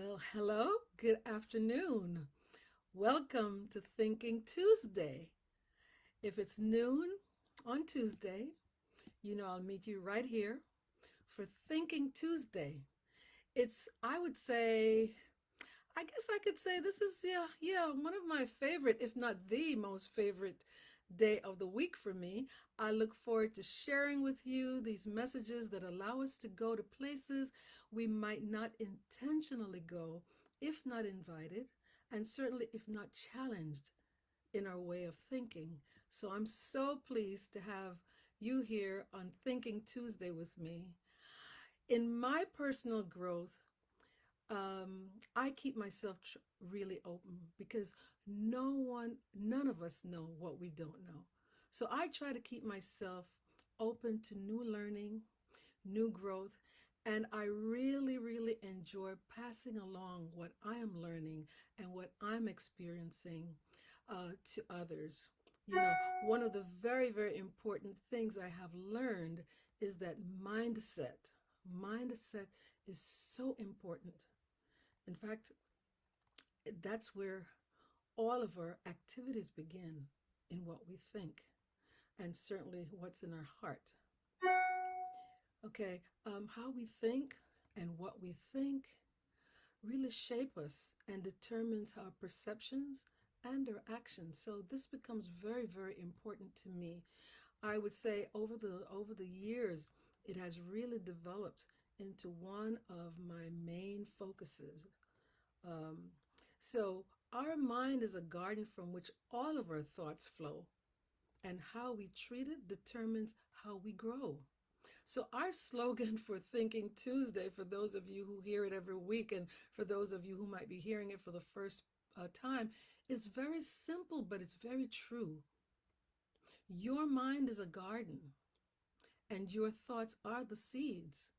Well, hello, good afternoon. Welcome to Thinking Tuesday. If it's noon on Tuesday, you know I'll meet you right here for Thinking Tuesday. I would say, I guess I could say this is, one of my favorite, if not the most favorite day of the week for me. I look forward to sharing with you these messages that allow us to go to places we might not intentionally go if not invited, and certainly if not challenged in our way of thinking. So I'm so pleased to have you here on Thinking Tuesday with me. In my personal growth, I keep myself really open because none of us know what we don't know. So I try to keep myself open to new learning, new growth, and I really, really enjoy passing along what I am learning and what I'm experiencing to others. You know, one of the very, very important things I have learned is that mindset is so important. In fact, that's where all of our activities begin, in what we think, and certainly what's in our heart. Okay, how we think and what we think really shape us and determines our perceptions and our actions. So this becomes very, very important to me. I would say over the years, it has really developed into one of my main focuses. Um, so, our mind is a garden from which all of our thoughts flow, and how we treat it determines how we grow. So, our slogan for Thinking Tuesday, for those of you who hear it every week, and for those of you who might be hearing it for the first time, is very simple, but it's very true. Your mind is a garden, and your thoughts are the seeds.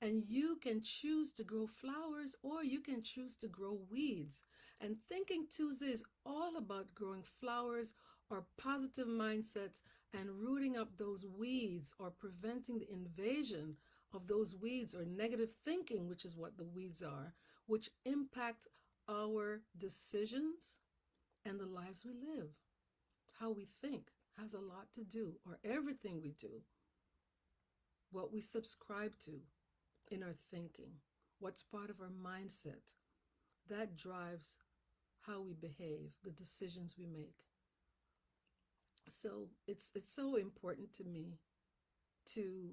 And you can choose to grow flowers or you can choose to grow weeds. And Thinking Tuesday is all about growing flowers or positive mindsets and rooting up those weeds or preventing the invasion of those weeds or negative thinking, which is what the weeds are, which impact our decisions and the lives we live. How we think has a lot to do, or everything we do, what we subscribe to in our thinking, what's part of our mindset, that drives how we behave, the decisions we make. So it's so important to me to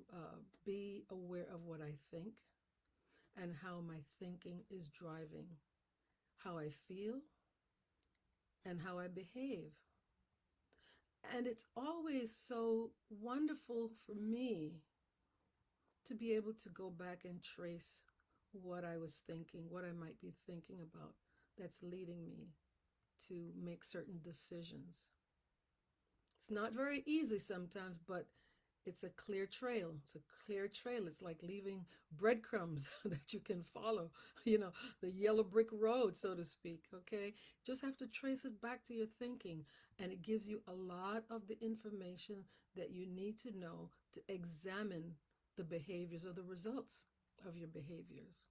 be aware of what I think and how my thinking is driving how I feel and how I behave. And it's always so wonderful for me to be able to go back and trace what I was thinking, what I might be thinking about that's leading me to make certain decisions. It's not very easy sometimes, but it's a clear trail. It's a clear trail. It's like leaving breadcrumbs that you can follow, the yellow brick road, so to speak. Okay. Just have to trace it back to your thinking, and it gives you a lot of the information that you need to know to examine the behaviors or the results of your behaviors.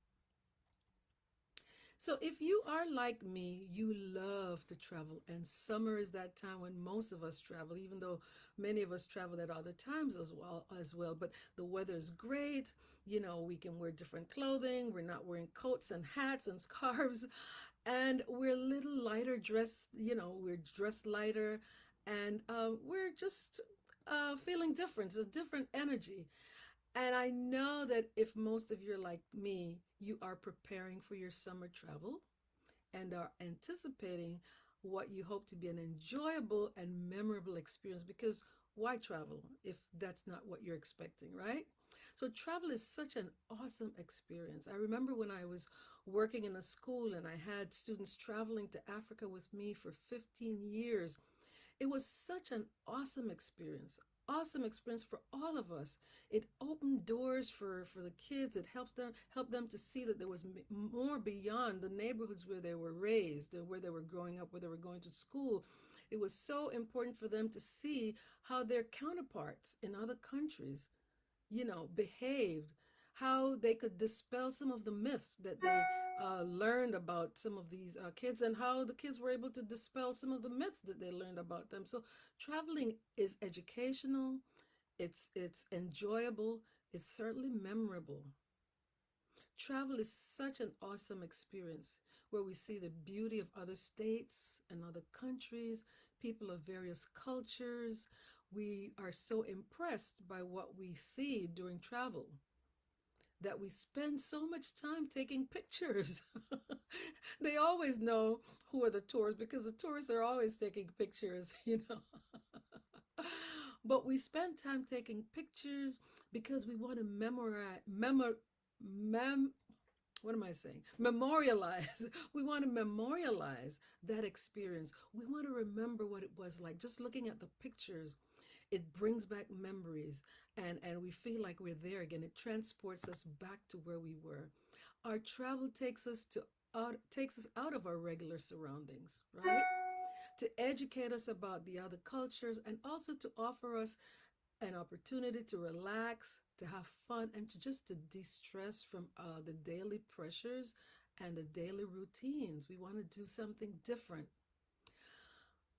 So, if you are like me, you love to travel, and summer is that time when most of us travel, even though many of us travel at other times as well. But the weather is great. We can wear different clothing. We're not wearing coats and hats and scarves, and we're a little lighter dressed. We're dressed lighter, and we're just feeling different. It's a different energy. And I know that if most of you are like me, you are preparing for your summer travel and are anticipating what you hope to be an enjoyable and memorable experience, because why travel if that's not what you're expecting, right? So travel is such an awesome experience. I remember when I was working in a school and I had students traveling to Africa with me for 15 years. It was such an awesome experience for all of us. It opened doors for the kids. It helped them to see that there was more beyond the neighborhoods where they were raised, where they were growing up, where they were going to school. It was so important for them to see how their counterparts in other countries, behaved, how they could dispel some of the myths that they learned about some of these kids, and how the kids were able to dispel some of the myths that they learned about them. So traveling is educational, it's enjoyable, it's certainly memorable. Travel is such an awesome experience where we see the beauty of other states and other countries, people of various cultures. We are so impressed by what we see during travel that we spend so much time taking pictures. They always know who are the tourists because the tourists are always taking pictures, you know. But we spend time taking pictures because we want to mem what am I saying? Memorialize. We want to memorialize that experience. We want to remember what it was like. Just looking at the pictures, it brings back memories, and we feel like we're there again. It transports us back to where we were. Our travel takes us out of our regular surroundings, right? To educate us about the other cultures and also to offer us an opportunity to relax, to have fun, and to de-stress from the daily pressures and the daily routines. We want to do something different.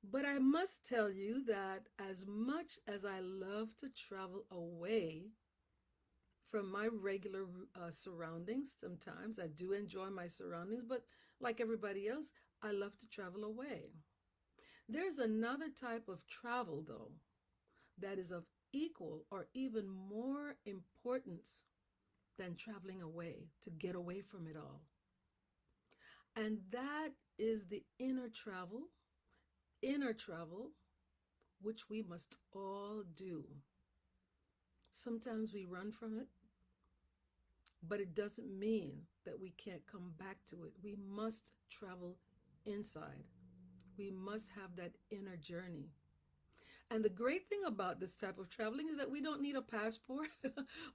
But I must tell you that as much as I love to travel away from my regular surroundings, sometimes I do enjoy my surroundings, but like everybody else, I love to travel away. There's another type of travel, though, that is of equal or even more importance than traveling away, to get away from it all. And that is the inner travel, which we must all do. Sometimes we run from it, but it doesn't mean that we can't come back to it. We must travel inside. We must have that inner journey. And the great thing about this type of traveling is that we don't need a passport.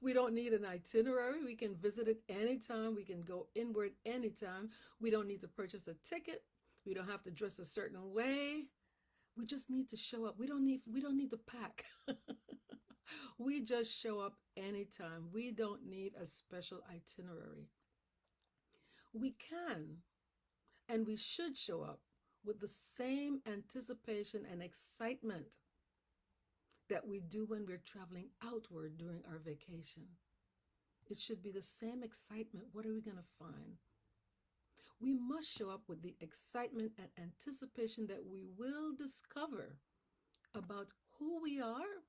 We don't need an itinerary. We can visit it anytime. We can go inward anytime. We don't need to purchase a ticket. We don't have to dress a certain way. We just need to show up. We don't need to pack. We just show up anytime. We don't need a special itinerary. We can and we should show up with the same anticipation and excitement that we do when we're traveling outward during our vacation. It should be the same excitement. What are we going to find? We must show up with the excitement and anticipation that we will discover about who we are,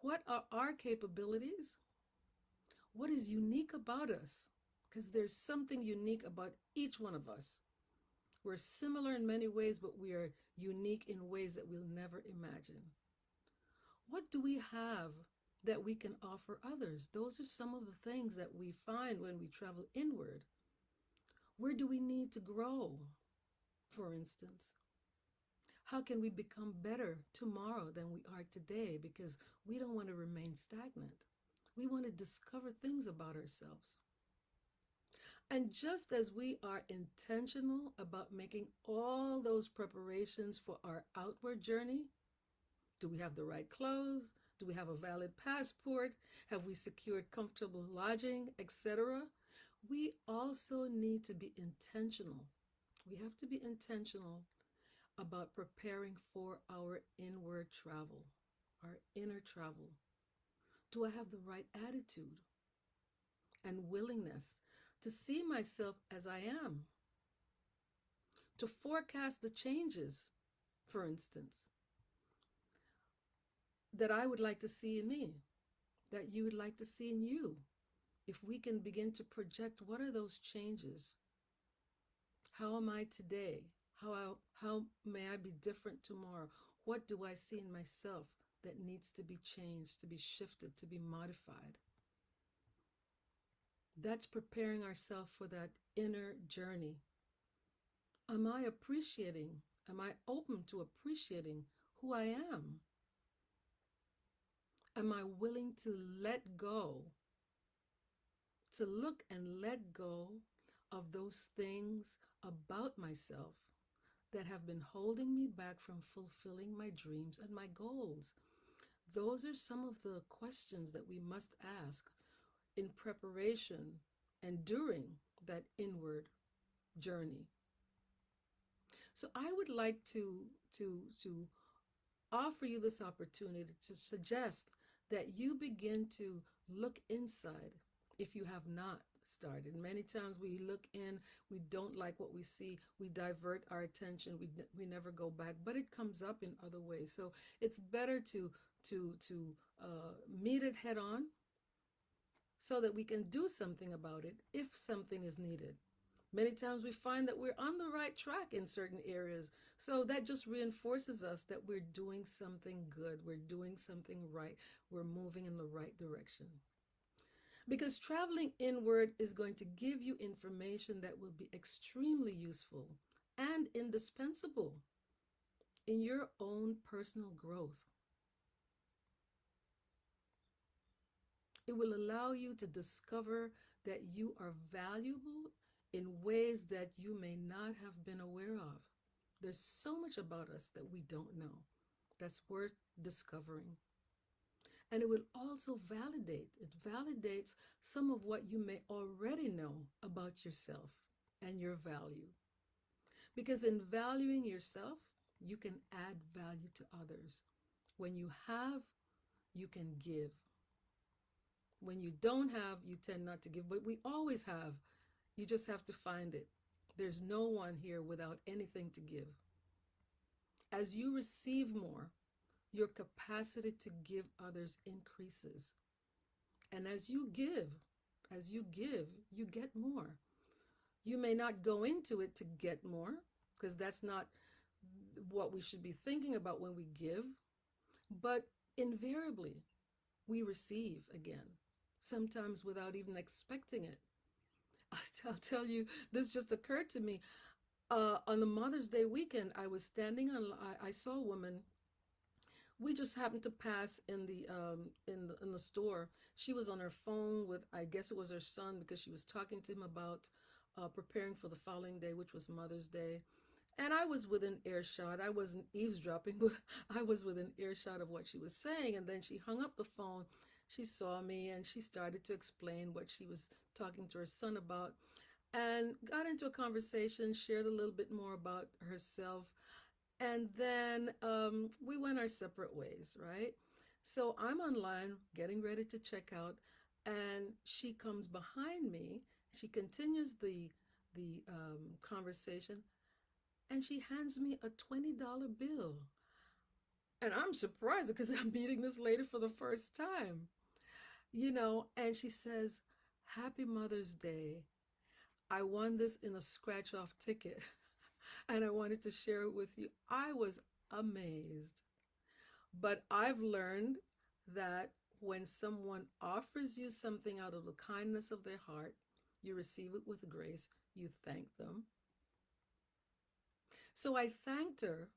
what are our capabilities, what is unique about us, because there's something unique about each one of us. We're similar in many ways, but we are unique in ways that we'll never imagine. What do we have that we can offer others? Those are some of the things that we find when we travel inward. Where do we need to grow, for instance? How can we become better tomorrow than we are today? Because we don't want to remain stagnant. We want to discover things about ourselves. And just as we are intentional about making all those preparations for our outward journey, do we have the right clothes? Do we have a valid passport? Have we secured comfortable lodging, etc.? We also need to be intentional. We have to be intentional about preparing for our inward travel, our inner travel. Do I have the right attitude and willingness to see myself as I am? To forecast the changes, for instance, that I would like to see in me, that you would like to see in you. If we can begin to project what are those changes? How am I today? How may I be different tomorrow? What do I see in myself that needs to be changed, to be shifted, to be modified? That's preparing ourselves for that inner journey. Am I appreciating? Am I open to appreciating who I am? Am I willing to let go, to look and let go of those things about myself that have been holding me back from fulfilling my dreams and my goals? Those are some of the questions that we must ask in preparation and during that inward journey. So I would like to offer you this opportunity to suggest that you begin to look inside if you have not started. Many times we look in, we don't like what we see, we divert our attention, we never go back, but it comes up in other ways. So it's better to meet it head on so that we can do something about it if something is needed. Many times we find that we're on the right track in certain areas. So that just reinforces us that we're doing something good, we're doing something right, we're moving in the right direction. Because traveling inward is going to give you information that will be extremely useful and indispensable in your own personal growth. It will allow you to discover that you are valuable in ways that you may not have been aware of. There's so much about us that we don't know that's worth discovering. And it will also validate, it validates some of what you may already know about yourself and your value. Because in valuing yourself, you can add value to others. When you have, you can give. When you don't have, you tend not to give, but we always have. You just have to find it. There's no one here without anything to give. As you receive more, your capacity to give others increases. And as you give, you get more. You may not go into it to get more, because that's not what we should be thinking about when we give, but invariably, we receive again, sometimes without even expecting it. I'll tell you, this just occurred to me. On the Mother's Day weekend, I was standing on. I saw a woman. We just happened to pass in the store. She was on her phone with, I guess it was her son, because she was talking to him about preparing for the following day, which was Mother's Day. And I was within earshot. I wasn't eavesdropping, but I was within earshot of what she was saying. And then she hung up the phone. She saw me and she started to explain what she was talking to her son about, and got into a conversation, shared a little bit more about herself. And then we went our separate ways, right? So I'm online getting ready to check out, and she comes behind me. She continues the conversation, and she hands me a $20 bill. And I'm surprised because I'm meeting this lady for the first time, and she says, "Happy Mother's Day. I won this in a scratch off ticket and I wanted to share it with you." I was amazed. But I've learned that when someone offers you something out of the kindness of their heart, you receive it with grace, you thank them. So I thanked her,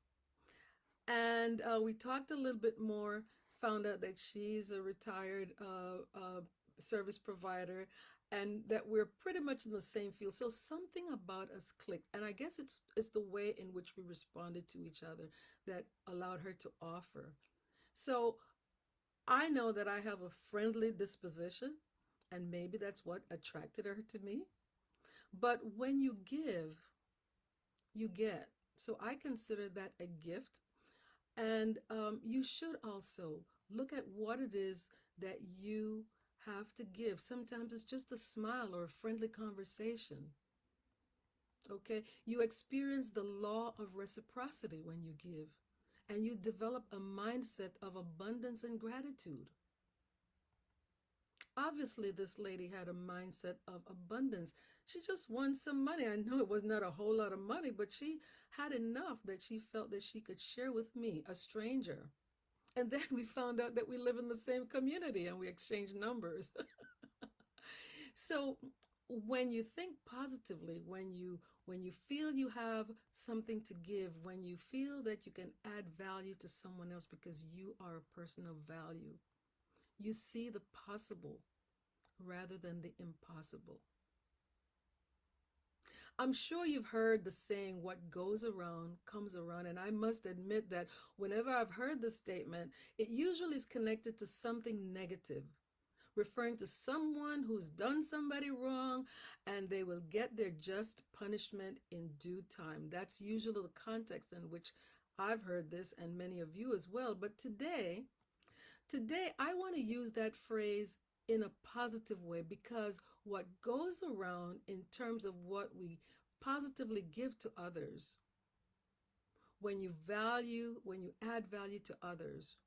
and we talked a little bit more, found out that she's a retired service provider, and that we're pretty much in the same field. So something about us clicked, and I guess it's the way in which we responded to each other that allowed her to offer. So I know that I have a friendly disposition, and maybe that's what attracted her to me. But when you give, you get. So I consider that a gift. And you should also look at what it is that you have to give. Sometimes it's just a smile or a friendly conversation. Okay? You experience the law of reciprocity when you give, and you develop a mindset of abundance and gratitude. Obviously, this lady had a mindset of abundance. She just won some money. I know it was not a whole lot of money, but she had enough that she felt that she could share with me, a stranger. And then we found out that we live in the same community and we exchanged numbers. So when you think positively, when you feel you have something to give, when you feel that you can add value to someone else because you are a person of value, you see the possible rather than the impossible. I'm sure you've heard the saying, "What goes around comes around." And I must admit that whenever I've heard this statement, it usually is connected to something negative. referring to someone who's done somebody wrong, and they will get their just punishment in due time. That's usually the context in which I've heard this, and many of you as well. But today I want to use that phrase in a positive way, because what goes around in terms of what we positively give to others, when you add value to others,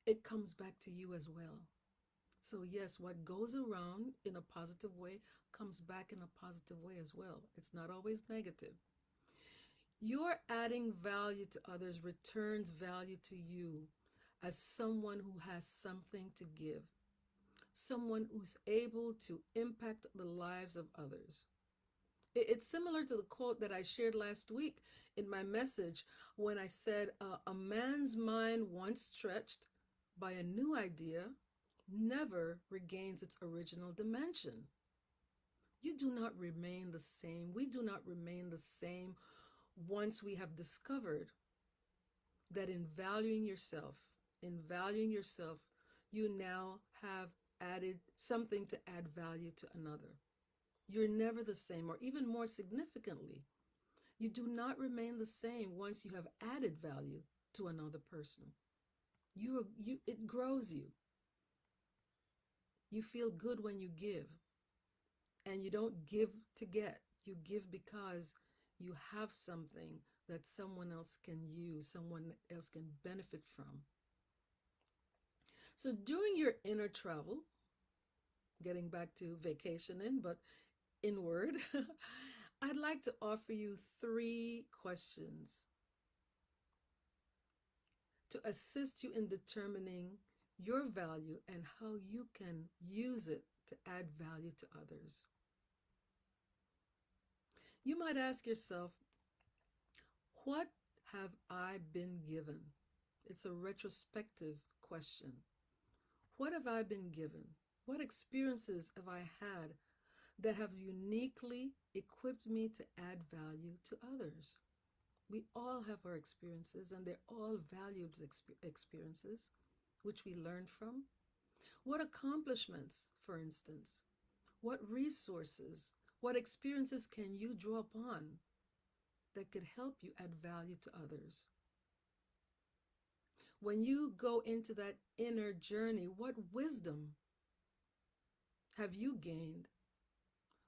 it comes back to you as well. So, yes, what goes around in a positive way comes back in a positive way as well. It's not always negative. Your adding value to others returns value to you as someone who has something to give, someone who's able to impact the lives of others. It's similar to the quote that I shared last week in my message when I said, a man's mind once stretched by a new idea never regains its original dimension. You do not remain the same. We do not remain the same once we have discovered that in valuing yourself, you now have added something to add value to another. You're never the same, or even more significantly, you do not remain the same once you have added value to another person. It grows you. You feel good when you give, and you don't give to get. You give because you have something that someone else can use, someone else can benefit from. So during your inner travel, getting back to vacationing, but inward, I'd like to offer you 3 questions to assist you in determining your value and how you can use it to add value to others. You might ask yourself, what have I been given? It's a retrospective question. What have I been given? What experiences have I had that have uniquely equipped me to add value to others? We all have our experiences, and they're all valued experiences, which we learn from. What accomplishments, for instance? What resources, what experiences can you draw upon that could help you add value to others? When you go into that inner journey, what wisdom have you gained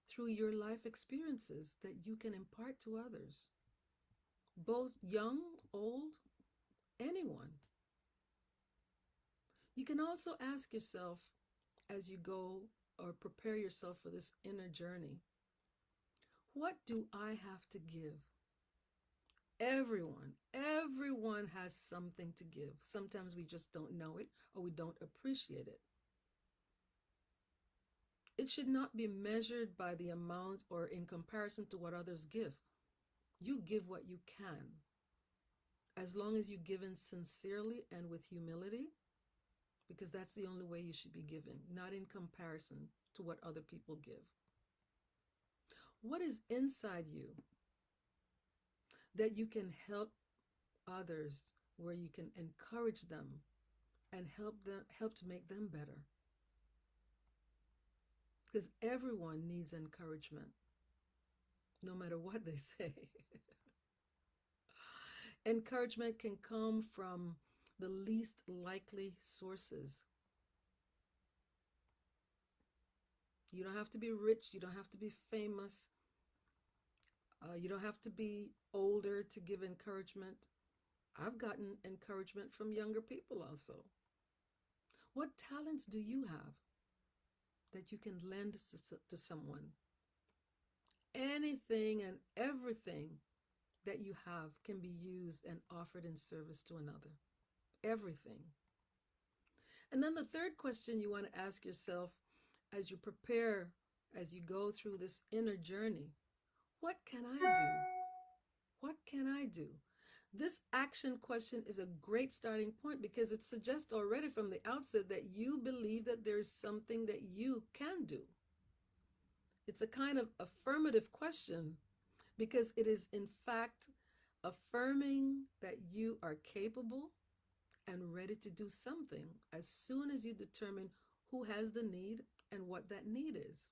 through your life experiences that you can impart to others? Both young, old, anyone. You can also ask yourself as you go or prepare yourself for this inner journey, what do I have to give? Everyone has something to give. Sometimes we just don't know it, or we don't appreciate it. It should not be measured by the amount or in comparison to what others give. You give what you can. As long as you give in sincerely and with humility, because that's the only way you should be giving, not in comparison to what other people give. What is inside you that you can help others, where you can encourage them and help to make them better? Because everyone needs encouragement, no matter what they say. Encouragement can come from the least likely sources. You don't have to be rich. You don't have to be famous. You don't have to be older to give encouragement. I've gotten encouragement from younger people also. What talents do you have that you can lend to someone? Anything and everything that you have can be used and offered in service to another. Everything. And then the third question you want to ask yourself as you prepare, as you go through this inner journey, what can I do? What can I do? This action question is a great starting point, because it suggests already from the outset that you believe that there is something that you can do. It's a kind of affirmative question, because it is in fact affirming that you are capable and ready to do something as soon as you determine who has the need and what that need is.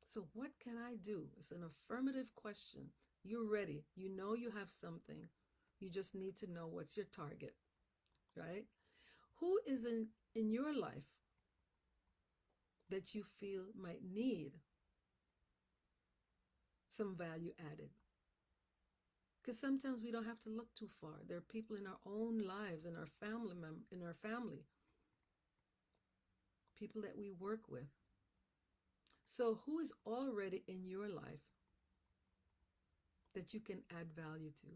So, what can I do? It's an affirmative question. You're ready. You know you have something. You just need to know what's your target, right? Who is in your life that you feel might need some value added? Because sometimes we don't have to look too far. There are people in our own lives, in our in our family, people that we work with. So, who is already in your life that you can add value to?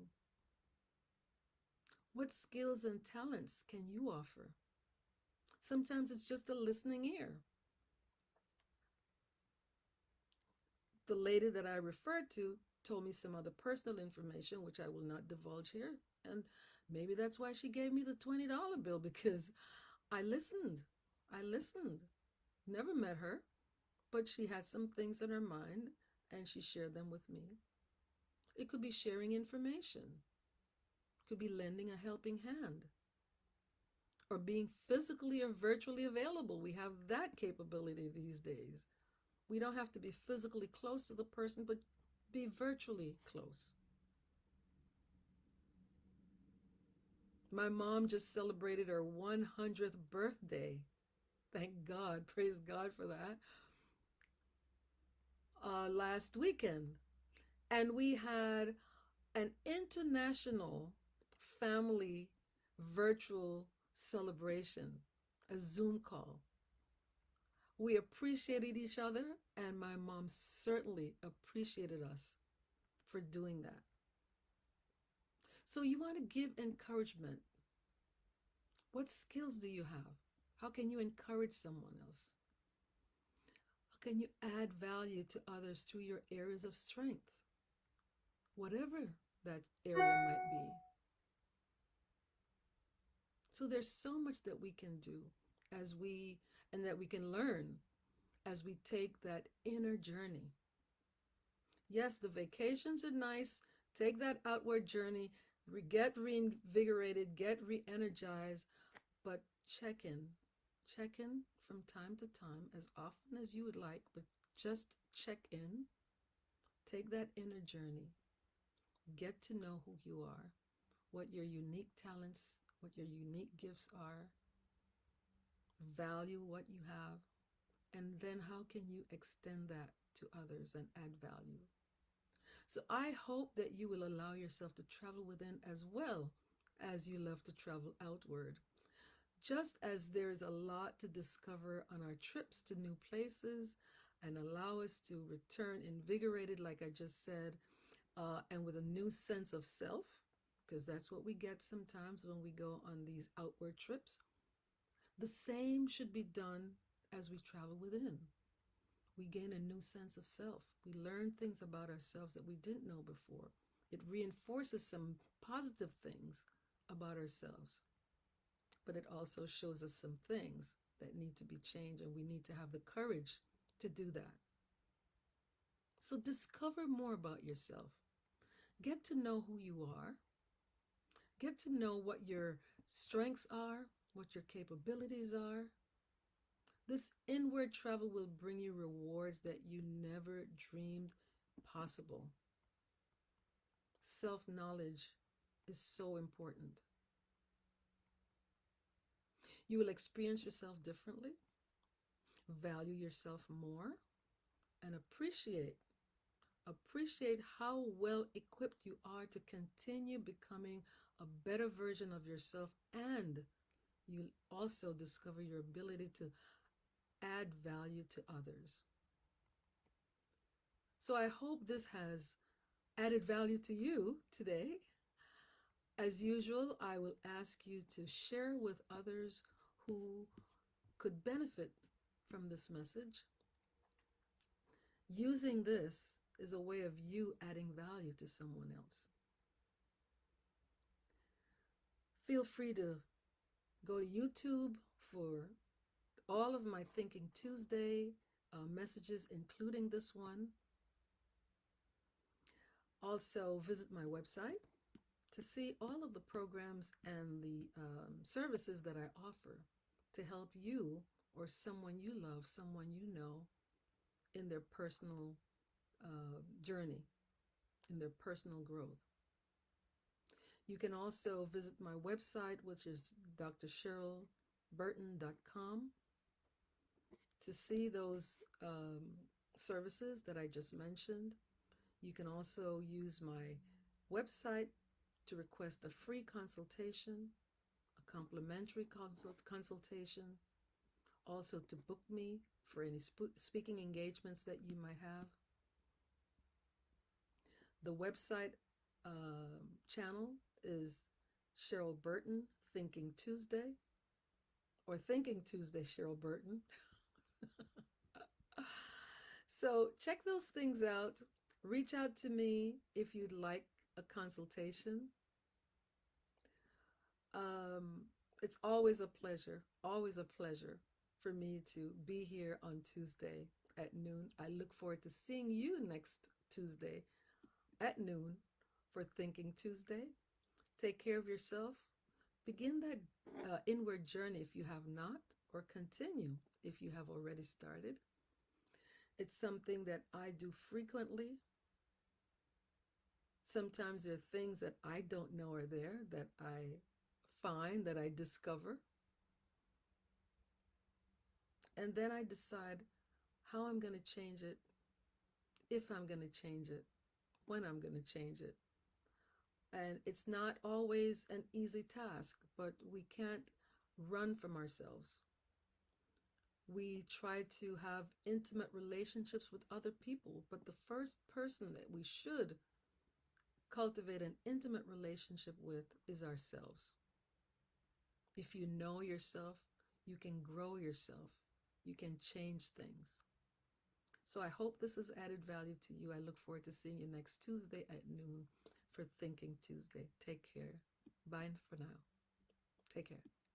What skills and talents can you offer? Sometimes it's just a listening ear. The lady that I referred to told me some other personal information, which I will not divulge here. And maybe that's why she gave me the $20 bill, because I listened. I listened. Never met her, but she had some things in her mind and she shared them with me. It could be sharing information, it could be lending a helping hand, or being physically or virtually available. We have that capability these days. We don't have to be physically close to the person, but be virtually close. My mom just celebrated her 100th birthday. Thank God, praise God for that. Last weekend. And we had an international family virtual celebration, a Zoom call. We appreciated each other, and my mom certainly appreciated us for doing that. So, you want to give encouragement. What skills do you have? How can you encourage someone else? How can you add value to others through your areas of strength? Whatever that area might be. So there's so much that we can do as we and that we can learn as we take that inner journey. Yes, the vacations are nice. Take that outward journey, get reinvigorated, get re-energized, but check in. Check in from time to time, as often as you would like, but just check in. Take that inner journey. Get to know who you are, what your unique talents, what your unique gifts are, value what you have, and then how can you extend that to others and add value. So I hope that you will allow yourself to travel within as well as you love to travel outward. Just as there is a lot to discover on our trips to new places and allow us to return invigorated, like I just said, and with a new sense of self, because that's what we get sometimes when we go on these outward trips. The same should be done as we travel within. We gain a new sense of self. We learn things about ourselves that we didn't know before. It reinforces some positive things about ourselves, but it also shows us some things that need to be changed, and we need to have the courage to do that. So discover more about yourself. Get to know who you are. Get to know what your strengths are, what your capabilities are. This inward travel will bring you rewards that you never dreamed possible. Self-knowledge is so important. You will experience yourself differently, value yourself more, and appreciate how well equipped you are to continue becoming a better version of yourself, and you'll also discover your ability to add value to others. So I hope this has added value to you today. As usual, I will ask you to share with others who could benefit from this message. Using this is a way of you adding value to someone else. Feel free to go to YouTube for all of my Thinking Tuesday messages, including this one. Also, visit my website to see all of the programs and the services that I offer to help you or someone you love, someone you know, in their personal journey, in their personal growth. You can also visit my website, which is drcherylburton.com, to see those services that I just mentioned. You can also use my website to request a free consultation, a complimentary consultation, also to book me for any speaking engagements that you might have. The website channel is Cheryl Burton Thinking Tuesday, or Thinking Tuesday Cheryl Burton. So check those things out. Reach out to me if you'd like a consultation. Um, it's always a pleasure for me to be here on Tuesday at noon. I look forward to seeing you next Tuesday at noon for Thinking Tuesday. Take care of yourself. Begin that inward journey if you have not, or continue if you have already started. It's something that I do frequently. Sometimes there are things that I don't know are there that I find, that I discover. And then I decide how I'm going to change it, if I'm going to change it, when I'm going to change it. And it's not always an easy task, but we can't run from ourselves. We try to have intimate relationships with other people, but the first person that we should cultivate an intimate relationship with is ourselves. If you know yourself, you can grow yourself, you can change things. So I hope this has added value to you. I look forward to seeing you next Tuesday at noon for Thinking Tuesday. Take care. Bye for now. Take care.